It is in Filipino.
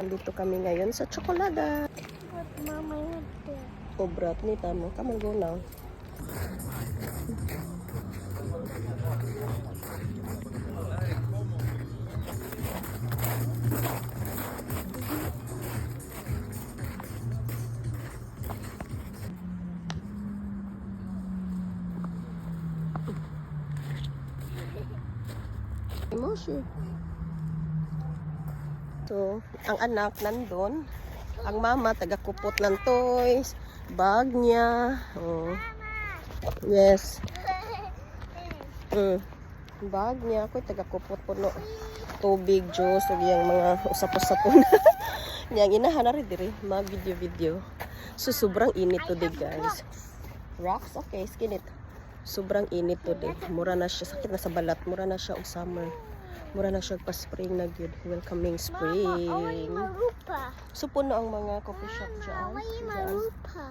Nandito kami ngayon sa Chocolada. Mama, Obrat ni tamo. Come on, go now. Emotion. So, ang anak nandun. Ang mama taga-kupot ng toys. Bag niya. Oh. Yes. Bag niya. Ako'y taga-kupot po no. Tubig, juice, o yung mga usap-usapon. Niyang inahan na rin diri. Mga video-video. So, sobrang init today, guys. Rocks? Okay, skinit. Sobrang init today. Mura na siya. Sakit na sa balat. Mura na siya o summer. Mura na siya pa-spring na good. Welcoming spring. Marupa. So, puno ang mga coffee shop dyan. Marupa.